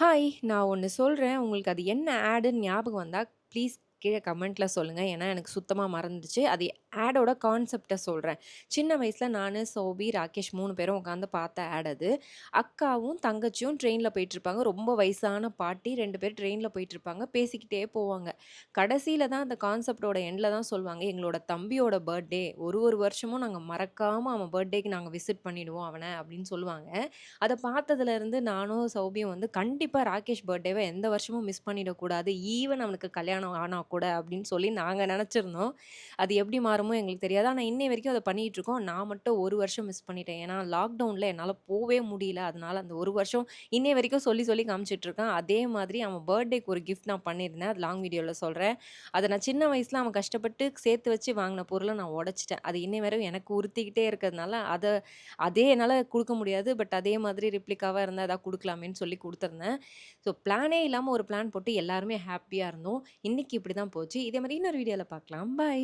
Hi! நான் ஒண்ணு சொல்றேன். உங்களுக்கு அது என்ன ஆடுன்னு ஞாபகம் வந்தா, ப்ளீஸ் கீழ கமெண்ட்ல சொல்லுங்க. ஏன்னா, எனக்கு சுத்தமா மறந்துடுச்சு. அது ஆடோட கான்செப்ட்ட சொல்றேன். சின்ன வயசுல நானு, சோபி, ராகேஷ் 3 பேரும் உட்காந்து பார்த்த ஆட் அது. அக்காவும், தங்கச்சியும் ட்ரெயின்ல போயிட்டுருப்பாங்க. ரொம்ப வயசான பாட்டி 2 பேர் ட்ரெயின்ல போயிட்டுருப்பாங்க. பேசிக்கிட்டே போவாங்க. கடைசில தான் அந்த கான்செப்ட்டோட எண்ட்ல தான் சொல்லுவாங்க, "எங்களோட தம்பியோட பர்த்டே. ஒரு வருஷமும் நாங்க மறக்காம அவன் பர்த்டேக்கு நாங்க விசிட் பண்ணிடுவோம் அவன." அப்படின்னு சொல்லுவாங்க. அத பார்த்ததுலருந்து நானும், சௌபியும் வந்து கண்டிப்பா ராகேஷ் பர்த்டேவ எந்த வருஷமும் மிஸ் பண்ணிடக்கூடாது. ஈவன் அவனுக்கு கல்யாணம் ஆனா கூட அப்படின்னு சொல்லி நாங்க நெனச்சிருந்தோம். அது எப்படி மாறுமோ எங்களுக்கு தெரியாது. ஆனா இன்னை வரைக்கும் அத பண்ணிட்டுருக்கோம். நான் மட்டும் 1 வருஷம் மிஸ் பண்ணிட்டேன். ஏன்னா லாக்டவுன்ல என்னால போவே முடியல. அதனால அந்த 1 வருஷம் இன்னை வரைக்கும் சொல்லி சொல்லி காமிச்சுட்டுருக்கேன். அதே மாதிரி அவன் பர்த்டேக்கு ஒரு கிஃப்ட் நான் பண்ணியிருந்தேன். அது லாங் வீடியோல சொல்றேன். அத நான் சின்ன வயசுல அவன் கஷ்டப்பட்டு சேர்த்து வச்சு வாங்கின பொருள நான் உடைச்சுட்டேன். அது இன்னை வரையும் எனக்கு உறுத்திக்கிட்டே இருக்கிறதுனால, அதே என்னால குடுக்க முடியாது. பட் அதே மாதிரி ரிப்ளிகாவா இருந்தா ஏதாவது குடுக்கலாமேன்னு சொல்லி குடுத்துருந்தேன். ஸோ பிளானே இல்லாம ஒரு பிளான் போட்டு எல்லாருமே ஹேப்பியா இருந்தோம். இன்னைக்கு இப்படிதான் போச்சு. இதே மாரி இன்னொரு வீடியோல பார்க்கலாம். பை.